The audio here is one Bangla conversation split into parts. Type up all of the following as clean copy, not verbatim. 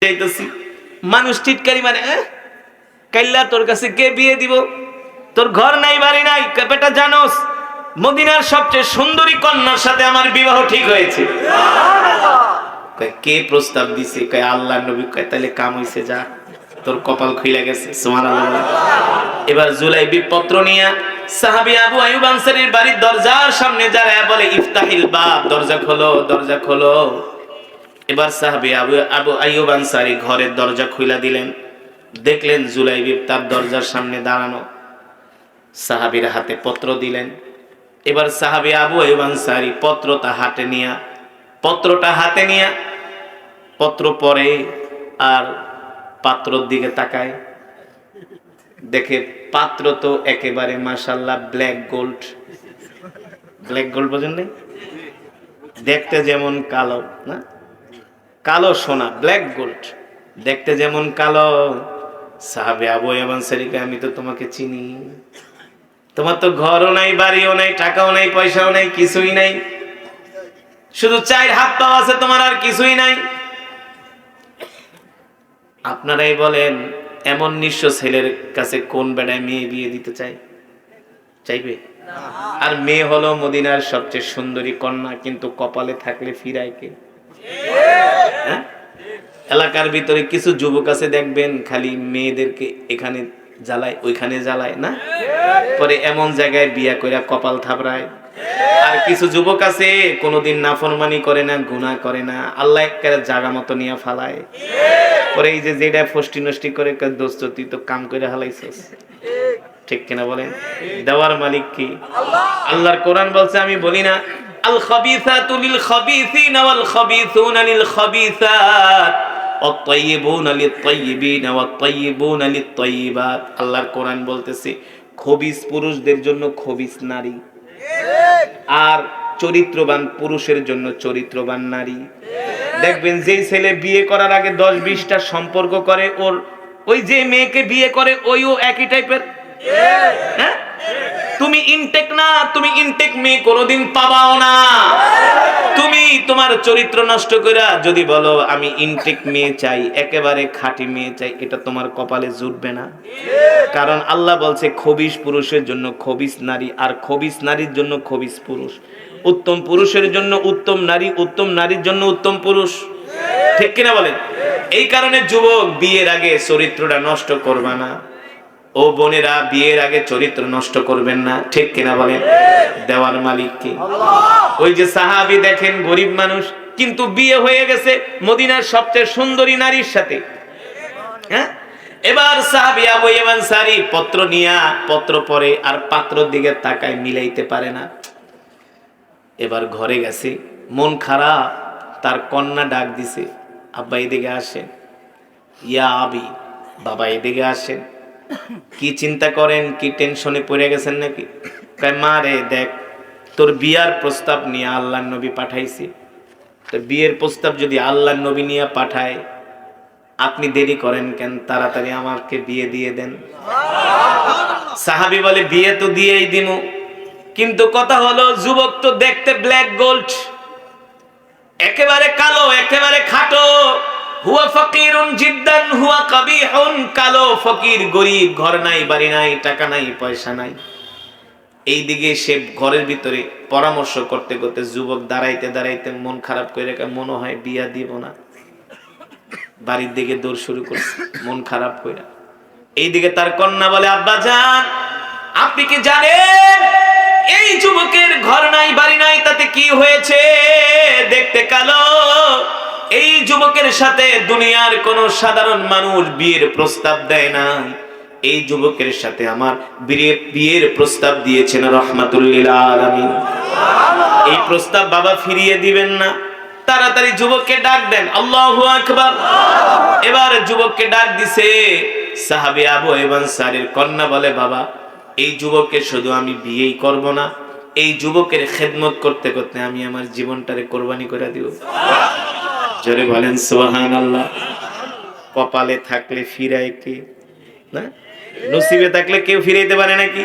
যাইতেছি, মানুষ টিটকারি মানে কাইল্লা তোর কাছে কে বিয়ে দিব, তোর ঘর নাই বাড়ি নাই, বেটা জানোস মদিনার সবচেয়ে সুন্দরী কন্যার সাথে আমার বিবাহ ঠিক হয়েছে। কে প্রস্তাব দিছে? কয় আল্লাহর নবী। কয় তাহলে কাম হইছে, যা তোর কপাল খুইলা গেছে। সুবহানাল্লাহ। এবার জুলাইবি পত্র নিয়ে সাহাবী আবু আইয়ুব আনসারীর বাড়ির দরজার সামনে দাঁড়ায় বলে, ইফতাহিল বাব, দরজা খোলো, দরজা খোলো। এবার সাহাবী আবু আইয়ুব আনসারী ঘরের দরজা খুইলা দিলেন, দেখলেন জুলাইবি তার দরজার সামনে দাঁড়ানো। সাহাবীর হাতে পত্র দিলেন। এবার সাহাবী আবু আইয়ুব আনসারী পত্রটা হাতে নিয়া পত্র পড়ে আর পাত্রর দিকে তাকায়, দেখে পাত্র তো একেবারে মাশাআল্লাহ ব্ল্যাক গোল্ড। ব্ল্যাক গোল্ড বোঝেন নাই? দেখতে যেমন কালো, না কালো সোনা, ব্ল্যাক গোল্ড, দেখতে যেমন কালো। সাহাবী আবু আইয়ুব আনসারীকে, আমি তো তোমাকে চিনি, তোমার তো ঘরও নাই, বাড়িও নাই, টাকাও নাই, পয়সাও নাই, কিছুই নাই, শুধু চার হাত পা আছে তোমার, আর কিছুই নাই। আপনারাই বলেন, এমন নিঃস্ব ছেলের কাছে কোন বেড়ায় মেয়ে বিয়ে দিতে চাইবে? আর মেয়ে হলো মদিনার সবচেয়ে সুন্দরী কন্যা, কিন্তু কপালে থাকলে ফিরায় কে? এলাকার ভিতরে কিছু যুবক আছে, দেখবেন খালি মেয়েদেরকে এখানে জ্বালায়, ওইখানে জ্বালায়, না পরে এমন জায়গায় বিয়া কইরা কপাল থাবড়ায়। আর কিছু যুবক আছে কোনোদিন নাফরমানি করে না, গুনাহ করে না, আল্লাহ একেবারে জায়গা মতো নিয়ে ফালায়। পরে এই যে যেটা ফষ্টি নষ্টি করে, দোস্ত তুই তো কাম করে হালাইছিস, ঠিক কিনা বলেন? দেওয়ার মালিক কি? আল্লাহর কোরআন বলছে, আমি বলি না, আল খাবিসাতু লিল খাবিসিনা ওয়াল খাবিসুনা লিল খাবিসাত ওয়াত তাইয়িবুনা লিত তাইয়িবিনা ওয়াত তাইয়িবুনা লিত তাইয়িবাত। আল্লাহর কোরআন বলতেছে, খবিস পুরুষদের জন্য খবিস নারী, আর চরিত্রবান পুরুষের জন্য চরিত্রবান নারী। দেখবেন যেই ছেলে বিয়ে করার আগে 10-20টা সম্পর্ক করে, ওর ওই যে মেয়েকে বিয়ে করে ওইও একই টাইপের। হ্যাঁ, তুমি ইনটেক না, তুমি ইনটেক মেয়ে কোনোদিন পাবাও না। তুমি তোমার চরিত্র নষ্ট কইরা যদি বলো আমি ইনটেক মেয়ে চাই, একেবারে খাঁটি মেয়ে চাই, এটা তোমার কপালে জুটবে না। কারণ আল্লাহ বলছে, খবিস পুরুষের জন্য খবিস নারী, আর খবিস নারীর জন্য খবিস পুরুষ। উত্তম পুরুষের জন্য উত্তম নারী, উত্তম নারীর জন্য উত্তম পুরুষ, ঠিক কিনা বলেন? এই কারণে যুবক, বিয়ের আগে চরিত্রটা নষ্ট করবা না। ও বোনেরা, বিয়ের আগে চরিত্র নষ্ট করবেন না, ঠিক কিনা বলেন? দেওয়ার মালিক কি? ওই যে সাহাবী দেখেন, গরিব মানুষ, কিন্তু বিয়ে হয়ে গেছে মদিনার সবচেয়ে সুন্দরী নারীর সাথে। হ্যাঁ, এবার সাহাবী আবু আইয়ুব আনসারী পত্র নিয়া পত্র পড়ে আর পাত্রর দিকে তাকায়, মিলাইতে পারে না। এবার ঘরে গেছে, মন খারাপ, তার কন্যা ডাক দিছে, আব্বা এদিকে আসেন, ইয়া আবি, বাবা এদিকে আসেন। কি চিন্তা করেন? কি টেনশনে পড়ে গেছেন নাকি? কয়, মা রে দেখ, তোর বিয়ার প্রস্তাব নিয়ে আল্লাহর নবী পাঠাইছি, তো বিয়ের প্রস্তাব যদি আল্লাহর নবী নিয়ে পাঠায়, আপনি দেরি করেন কেন? তাড়াতাড়ি আমাকে বিয়ে দিয়ে দেন। সাহাবী বলে, বিয়ে তো দিয়েই দিমু, কিন্তু কথা হলো যুবক তো দেখতে ব্ল্যাক গোল্ড, একেবারে কালো, একেবারে খাটো। হুয়া ফাকিরুন জিদ্দান হুয়া কাবিহুন, কালো, ফকির, গরিব, ঘর নাই, বাড়ি নাই, টাকা নাই, পয়সা নাই। এইদিকে সে ঘরের ভিতরে পরামর্শ করতে করতে যুবক দাঁড়াইতে দাঁড়াইতে মন খারাপ করে, মনে হয় বিয়া দিব না, বাড়ির দিকে দৌড় শুরু করছে মন খারাপ করে। এইদিকে তার কন্যা বলে, আব্বা জান, আপনি কি জানেন এই যুবকের ঘর নাই, বাড়ি নাই, তাতে কি হয়েছে? দেখতে কালো। এই যুবকের সাথে দুনিয়ার কোন সাধারণ মানুষ বিয়ের প্রস্তাব দেয় না। এই যুবকের সাথে আমার বিয়ের প্রস্তাব দিয়েছেন রাহমাতুল লিল আলামিন। এই প্রস্তাব বাবা ফিরিয়ে দিবেন না, তাড়াতাড়ি যুবককে ডাক দেন। আল্লাহু আকবার। এবার যুবককে ডাক দিছে। সাহাবী আবু আইয়ুব আনসারীর কন্যা বলে, বাবা, এই যুবককে শুধু আমি বিয়েই করব না, এই যুবকের খেদমত করতে করতে আমি আমার জীবনটারে কোরবানি করে দিব। জোরে বলেন সুবহানাল্লাহ। কপালে থাকলে ফিরায় কে? না, নসিবে থাকলে কেউ ফিরাইতে পারে নাকি?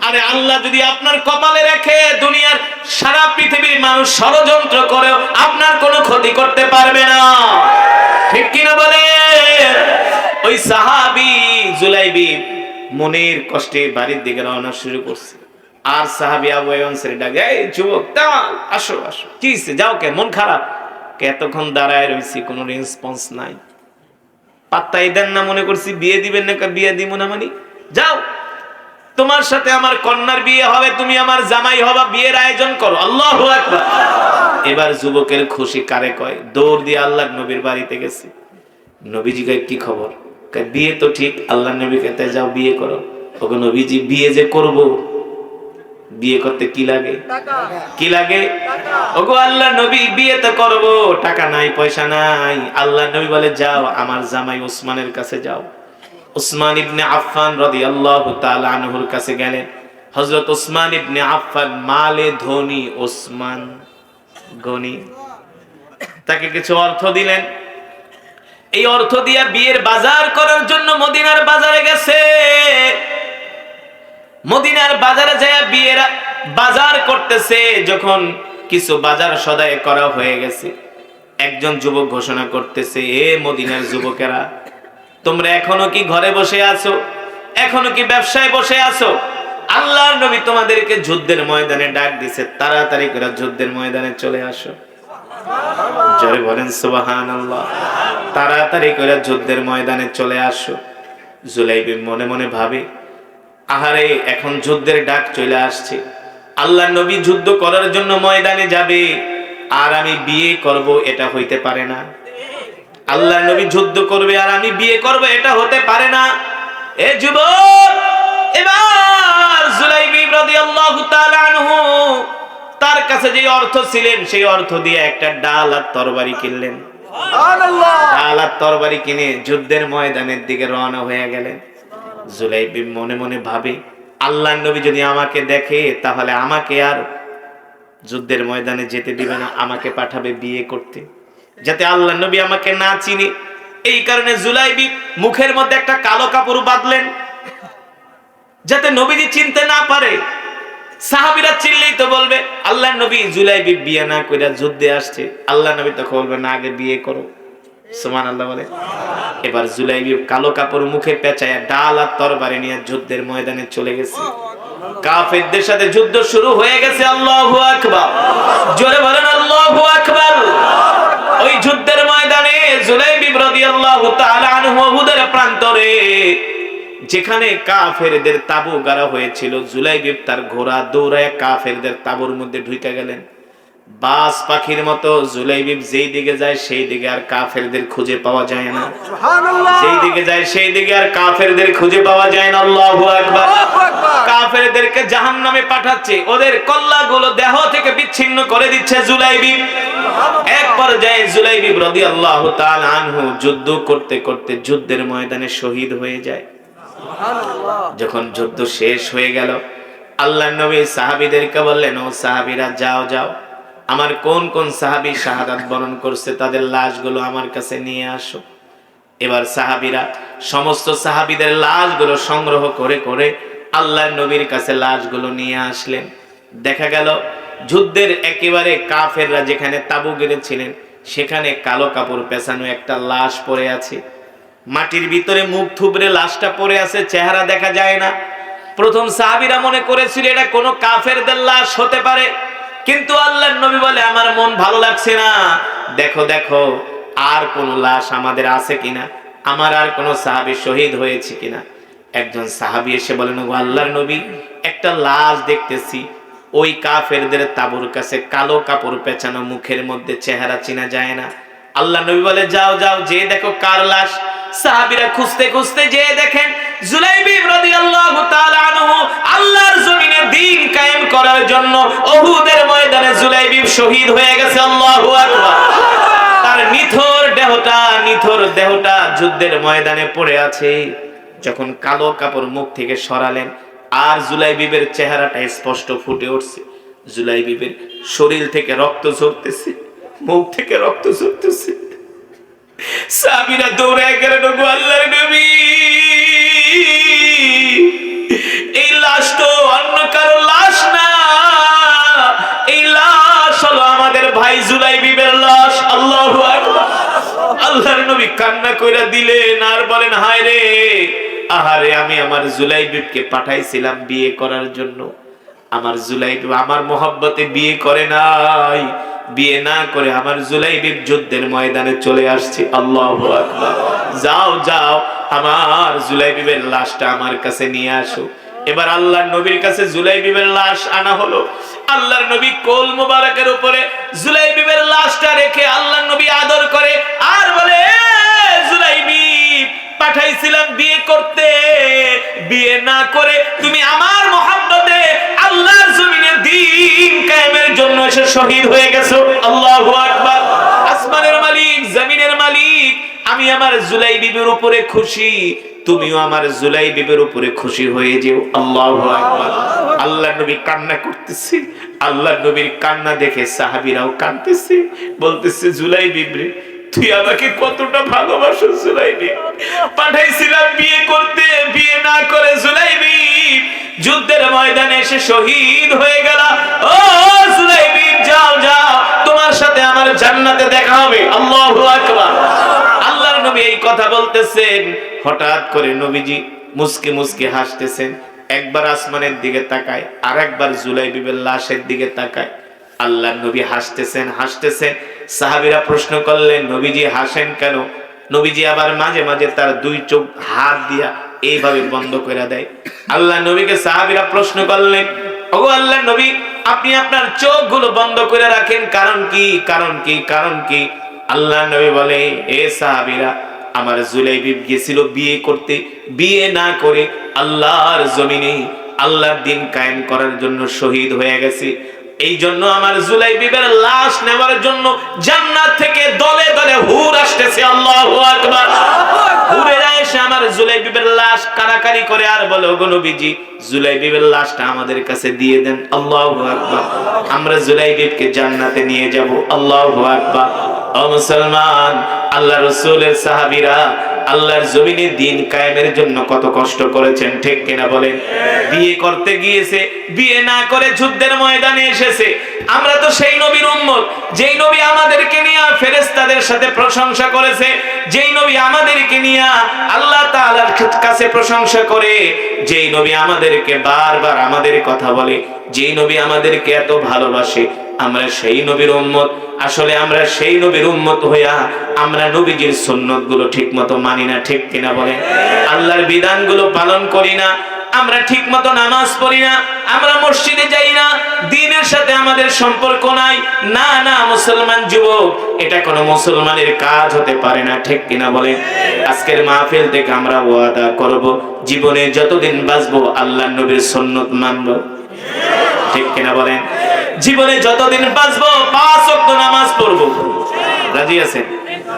আরে আল্লাহ যদি আপনার কপালে রাখে, দুনিয়ার সারা পৃথিবীর মানুষ ষড়যন্ত্র করেও আপনার কোনো ক্ষতি করতে পারবে না, ঠিক কিনা বলেন? ওই সাহাবী জুলাইবিব মনের কষ্টে বাড়ির দিকে রওনা শুরু করছে। আর সাহাবী আবু আনসারী ডাকে, এই যুবক দাঁড়াও, আসো আসো, কি হইছে, যাও কে, মন খারাপ? এতক্ষণ দাঁড়ায় রয়েছি, কোনো রেসপন্স নাই, পাত্তাই দেন না, মনে করছি বিয়ে দিবেন না, বিয়ে দিব না মানে যাও, তোমার সাথে আমার কন্যার বিয়ে হবে, তুমি আমার জামাই হবা, বিয়ের আয়োজন করো। আল্লাহু আকবার। এবার যুবকের খুশি কারে কয়, দৌড় দিয়ে আল্লাহর নবীর বাড়িতে গেছে। নবীজি কয় কি খবর? কয় বিয়ে তো ঠিক, আল্লাহর নবী কয় যাও বিয়ে করো। ওগো নবীজি, বিয়ে যে করব, বিয়ে করতে কি লাগে? কি লাগে? ওগো আল্লাহর নবী, বিয়ে তো করব, টাকা নাই, পয়সা নাই। আল্লাহর নবী বলে যাও আমার জামাই ওসমানের কাছে যাও। উসমান ইবনে আফফান রাদিয়াল্লাহু তাআলা আনহুর কাছে গেলেন। হযরত উসমান ইবনে আফফান মালে ধনী, ওসমান গনি, তাকে কিছু অর্থ দিলেন। এই অর্থ দিয়ে বিয়ের বাজার করার জন্য মদিনার বাজারে গেছে। মদিনার বাজারে যায় বিয়ের বাজার করতেছে। যখন কিছু বাজার সদাই করা হয়ে গেছে, একজন যুবক ঘোষণা করতেছে, এ মদিনার যুবকেরা, তোমরা এখনো কি ঘরে বসে আছো? এখনো কি ব্যবসায় বসে আছো? আল্লাহর নবী তোমাদেরকে যুদ্ধের ময়দানে ডাক দিছে, তাড়াতাড়ি করে যুদ্ধের ময়দানে চলে আসো। জোরে বলেন সুবহানাল্লাহ। তাড়াতাড়ি করে যুদ্ধের ময়দানে চলে আসো। জুলাইবিব মনে মনে ভাবে, আহারে এখন যুদ্ধের ডাক চলে আসছে, আল্লাহর নবী যুদ্ধ করার জন্য ময়দানে যাবে, আর আমি বিয়ে করব, এটা হইতে পারে না। আল্লাহর নবী যুদ্ধ করবে আর আমি বিয়ে করব, এটা হতে পারে না। এ যুবক, এবার জুলাইবিব রাদিয়াল্লাহু তাআলা আনহু তার কাছে যে অর্থ ছিলেন, সেই অর্থ দিয়ে একটা ডাল আর তরবারি কিনলেন। সুবহানাল্লাহ। ডাল আর তরবারি কিনে যুদ্ধের ময়দানের দিকে রওনা হয়ে গেলেন। জুলাইবিব মনে মনে ভাবে, আল্লাহর নবী যদি আমাকে দেখে তাহলে আমাকে আর যুদ্ধের ময়দানে যেতে দিবে না, আমাকে পাঠাবে বিয়ে করতে, যাতে আল্লাহর নবী আমাকে না চিনে। এই কারণে জুলাইবিব মুখের মধ্যে একটা কালো কাপড় বাঁধলেন, যাতে নবীজি চিনতে না পারে। সাহাবীরা চিনলেই তো বলবে আল্লাহর নবী জুলাইবিব বিয়ে না কইরা যুদ্ধে আসছে, আল্লাহর নবী তখন বলবে না, আগে বিয়ে করো। সুবহানাল্লাহ বলে। এবার জুলাইবিব কালো কাপড় মুখে পেঁচায়া ডাল আর তরবারি নিয়ে যুদ্ধের ময়দানে চলে গেছে। কাফেরদের সাথে যুদ্ধ শুরু হয়ে গেছে। আল্লাহু আকবার। জোরে বলেন আল্লাহু আকবার। ওই যুদ্ধের ময়দানে জুলাইবিব রাদিয়াল্লাহু তাআলা আনহু উহুদের প্রান্তরে, যেখানে কাফেরদের তাবু গাড়া হয়েছিল, জুলাইবিব তার ঘোড়া দৌড়ায় কাফেরদের তাবুর মধ্যে ঢুকে গেলেন। বাস পাখির মতো জুলাইবিব যেই দিকে যায় সেই দিকে আর কাফেরদের খুঁজে পাওয়া যায় না। সুবহানাল্লাহ। যেই দিকে যায় সেই দিকে আর কাফেরদের খুঁজে পাওয়া যায় না। আল্লাহু আকবার। কাফেরদেরকে জাহান্নামে পাঠাচ্ছে, ওদের কল্লাগুলো দেহ থেকে বিচ্ছিন্ন করে দিচ্ছে জুলাইবিব। এক পর্যায়ে জুলাইবিব রাদিয়াল্লাহু তাআলা আনহু যুদ্ধ করতে করতে যুদ্ধের ময়দানে শহীদ হয়ে যায়। সুবহানাল্লাহ। যখন যুদ্ধ শেষ হয়ে গেল, আল্লাহর নবী সাহাবীদেরকে বললেন, ও সাহাবীরা যাও যাও, আমার কোন কোন সাহাবী শাহাদাত বরণ করছে তাদের লাশগুলো আমার কাছে নিয়ে আসো। এবার সাহাবীরা সমস্ত সাহাবীদের লাশগুলো সংগ্রহ করে করে আল্লাহর নবীর কাছে লাশগুলো নিয়ে আসলেন। দেখা গেল যুদ্ধের একেবারে কাফেররা যেখানে তাবু গেড়েছিলেন সেখানে কালো কাপড় পেছানো একটা লাশ পড়ে আছে। মাটির ভিতরে মুখ থুবড়ে লাশটা পড়ে আছে, চেহারা দেখা যায় না। প্রথম সাহাবীরা মনে করেছিল এটা কোনো কাফেরদের লাশ হতে পারে, কিন্তু আল্লাহর নবী বলে আমার মন ভালো লাগছে না, দেখো দেখো আর কোন লাশ আমাদের আছে কিনা, আমার আর কোন সাহাবী শহীদ হয়েছে কিনা। একজন সাহাবী এসে বলেন, ও আল্লাহর নবী, একটা লাশ দেখতেছি, ওই কাফেরদের তাবুর কাছে কালো কাপড় পেঁচানো, মুখের মধ্যে চেহারা চেনা যায় না। আল্লাহর নবী বলে যাও যাও, যে দেখো কার লাশ। সাহাবীরা খুঁজতে খুঁজতে যে দেখেন জুলাইবিব রাদিয়াল্লাহু তাআলা আনহু আল্লাহর জমিনে দ্বীন কায়েম করার জন্য উহুদের ময়দানে জুলাইবিব শহীদ হয়ে গেছে। আল্লাহু আকবার। তার নিথর দেহটা যুদ্ধের ময়দানে পড়ে আছে। যখন কালো কাপড় মুখ থেকে সরালেন আর জুলাইবিবের চেহারাটা স্পষ্ট ফুটে উঠছে। জুলাইবিবের শরীর থেকে রক্ত ঝরতেছে, মুখ থেকে রক্ত ঝরতেছে। সাহাবীরা দৌড়ায় গেলেন, ওগো আল্লাহর নবী, এই লাশ তো অন্য কারো লাশ না, এই লাশ হলো আমাদের ভাই জুলাইবিবের লাশ। আল্লাহু আকবার। আল্লাহর নবী কান্না কইরা দিলেন আর বলেন, হায় রে, আহারে, আমি আমার জুলাইবিবকে পাঠাইছিলাম বিয়ে করার জন্য, আমার জুলাইবিব আমার মোহাব্বতে বিয়ে করে নাই, বিয়ে না করে আমার জুলাইবিব যুদ্ধের ময়দানে চলে আসছে। আল্লাহু আকবার। যাও যাও, আমার জুলাইবিবের লাশটা আমার কাছে নিয়ে আসো। এবার আল্লাহর নবীর কাছে জুলাইবিবের লাশ আনা হলো। আল্লাহর নবী কোল মোবারকের উপরে জুলাইবিবের লাশটা রেখে আল্লাহর নবী আদর করে আর বলে, জুলাইবিব, পাঠাইছিলাম বিয়ে করতে, বিয়ে না করে তুমি আমার মোহাব্বতে আল্লাহর জমিনে দ্বীন কায়েমের জন্য এসে শহীদ হয়ে গেছো। আল্লাহু আকবার। আসমানের মালিক, জমিনের মালিক, আমি আমার জুলাইবিবের উপরে খুশি, তুমিও আমার জুলাইবিবের উপরে খুশি হয়ে যেও। আল্লাহু আকবার। আল্লাহর নবী কান্না করতেছে। আল্লাহর নবীর কান্না দেখে সাহাবীরাও কাঁদতেছে, বলতেছে, জুলাইবিব রে, তুই আমাকে কতটা ভালোবাসো জুলাইবিব, পাঠাইছিলাম বিয়ে করতে, বিয়ে না করে জুলাইবিব যুদ্ধের ময়দানে এসে শহীদ হয়ে গেল। ও জুলাইবিব, যাও যাও, তোমার সাথে আমার জান্নাতে দেখা হবে। আল্লাহু আকবার। আল্লাহর নবী এই কথা বলতেছেন, হঠাৎ করে নবীজি মুস্কি মুস্কি হাসতেছেন। একবার আসমানের দিকে তাকায়, আর একবার জুলাইবিবের লাশের দিকে তাকায়। আল্লাহর নবী হাসতেছেন হাসতেছেন। সাহাবীরা প্রশ্ন করলেন, নবীজি হাসেন কেন? নবীজি আবার মাঝে মাঝে তার দুই চোখ হাত দিয়া এইভাবে বন্ধ করে দেয়। আল্লাহ নবীকে সাহাবীরা প্রশ্ন করলেন, ওগো আল্লাহর নবী, আপনি আপনার চোখগুলো বন্ধ করে রাখেন, কারণ কি? কারণ কি? কারণ কি? আল্লাহর নবী বলে, এ সাহাবীরা, আমার জুলাইবিব গিয়েছিল বিয়ে করতে, বিয়ে না করে আল্লাহর জমিনে আল্লাহর দ্বীন কায়েম করার জন্য শহীদ হয়ে গেছে। এই জন্য আমার জুলাইবিবের লাশ নেওয়ার জন্য জান্নাত থেকে দলে দলে হুর আসতেছে। আল্লাহু আকবার। হুরেরা এসে আমার জুলাইবিবের লাশ কারাকারি করে আর বলে, ওগো নবীজি, জুলাইবিবের লাশটা আমাদের কাছে দিয়ে দেন। আল্লাহু আকবার। আমরা জুলাইবিবকে জান্নাতে নিয়ে যাব। আল্লাহু আকবার। ও মুসলমান, আল্লাহ রাসূলের সাহাবীরা আল্লাহর জমিনে দ্বীন কায়েমের জন্য কত কষ্ট করেছেন, ঠিক কিনা বলেন? বিয়ে করতে গিয়েছে, বিয়ে না করে যুদ্ধের ময়দানে এসেছে। আমরা তো সেই নবীর উম্মত, যেই নবী আমাদেরকে নিয়ে ফেরেশতাদের সাথে প্রশংসা করেছে, যেই নবী আমাদেরকে নিয়ে আল্লাহ তাআলার কাছে প্রশংসা করে, যেই নবী আমাদেরকে বারবার আমাদের কথা বলে, যেই নবী আমাদেরকে এত ভালোবাসে, আমরা সেই নবীর উম্মত। আসলে আমরা সেই নবীর উম্মত হইয়া আমরা নবীজির সুন্নাত গুলো ঠিক মতো মানি না, ঠিক কিনা বলেন? আল্লাহর বিধানগুলো পালন করি না, আমরা ঠিক মতো নামাজ পড়ি না, আমরা মসজিদে যাই না, দ্বীনের সাথে আমাদের সম্পর্ক নাই। না না মুসলমান যুবক, এটা কোনো মুসলমানের কাজ হতে পারে না, ঠিক কিনা বলেন? আজকের মাহফিল থেকে আমরা ওয়াদা করব, জীবনে যতদিন বাঁচবো আল্লাহর নবীর সুন্নাত মানব, ঠিক কিনা বলেন? জীবনে যতদিন বাঁচবো 5 ওয়াক্ত নামাজ পড়বো। রাজি আছেন?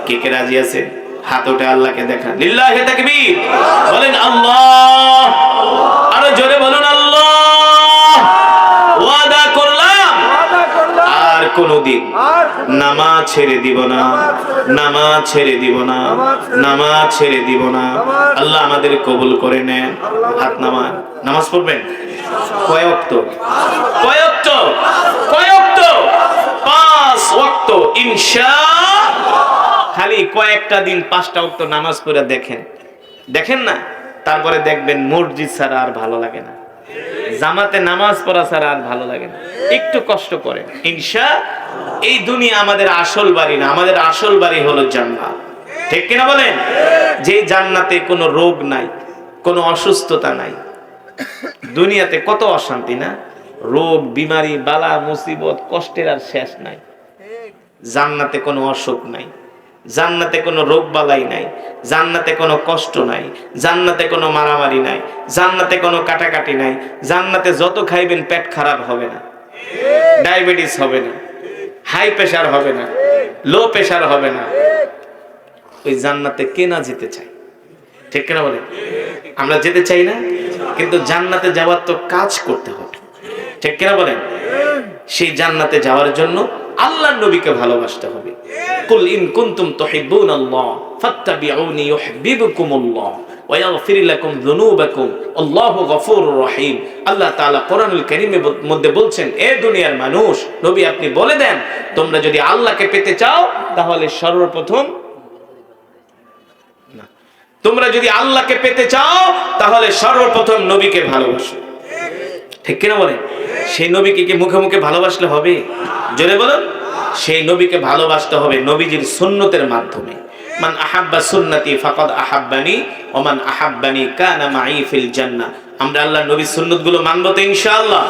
কে কে রাজি আছেন? হাত উঠে আল্লাহকে দেখান। লিল্লাহি তাকবীর। বলেন আল্লাহ। আরো জোরে বলুন আল্লাহ। ওয়াদা করলাম আর কোনদিন নামাজ ছেড়ে দিব না, নামাজ ছেড়ে দিব না, নামাজ ছেড়ে দিব না। আল্লাহ আমাদের কবুল করে নেন। হাত নামান। নামাজ পড়বেন কয় ওয়াক্ত? কয় ওয়াক্ত? কয় ওয়াক্ত? 5 ওয়াক্ত ইনশাআল্লাহ। খালি কয়েকটা দিন 5টা ওয়াক্ত নামাজ পড়ে দেখেন, দেখেন না, তারপরে দেখবেন মসজিদ ছাড়া আর ভালো লাগে না, জামাতে নামাজ পড়া ছাড়া আর ভালো লাগে না। একটু কষ্ট করেন ইনশাআল্লাহ। এই দুনিয়া আমাদের আসল বাড়ি না, আমাদের আসল বাড়ি হলো জান্নাত, ঠিক কিনা বলেন? যে জান্নাতে কোনো রোগ নাই, কোনো অসুস্থতা নাই। দুনিয়াতে কত অশান্তি না, রোগ, বিমারি, বালা, মুসিবত, কষ্টের আর শেষ নাই। জান্নাতে কোনো অসুখ নাই, জান্নাতে কোনো রোগ বালাই নাই, জান্নাতে কোনো কষ্ট নাই, জান্নাতে কোনো মারামারি নাই, জান্নাতে কোনো কাটাকাটি নাই। জান্নাতে যত খাইবেন পেট খারাপ হবে না, ডায়াবেটিস হবে না, হাই প্রেসার হবে না, লো প্রেসার হবে না। ওই জান্নাতে কে না যেতে চায়, ঠিক কিনা বলেন? আমরা যেতে চাই না, কিন্তু জান্নাতে যাওয়ার তো কাজ করতে হবে, ঠিক কিনা বলেন? সেই জান্নাতে যাওয়ার জন্য আল্লাহর নবীকে ভালোবাসতে হবে। কুল ইন কুনতুম তুহিব্বুনাল্লাহ ফাত্তাবিউনি ইউহিব্বুকুমুল্লাহ ওয়া ইয়াগফির লাকুম যুনুবাকুম আল্লাহু গফুরুর রহিম। আল্লাহ তাআলা কোরআনুল কারীমের মধ্যে বলছেন, এ দুনিয়ার মানুষ, নবী আপনি বলে দেন, তোমরা যদি আল্লাহকে পেতে চাও তাহলে সর্বপ্রথম না। তোমরা যদি আল্লাহকে পেতে চাও তাহলে সর্বপ্রথম নবীকে ভালোবাসো। ঠিক কিনা বলেন? সেই নবীকে কি মুখে মুখে ভালোবাসলে হবে? জোরে বলুন। সেই নবীকে ভালোবাসতে হবে নবীজির সুন্নতের মাধ্যমে। মান আহাব্বা সুন্নতি ফাকাদ আহাব্বানি ওয়া মান আহাব্বানি কানা মাই ফিল জান্নাহ। আমরা আল্লাহর নবীর সুন্নতগুলো মানব তো ইনশাআল্লাহ।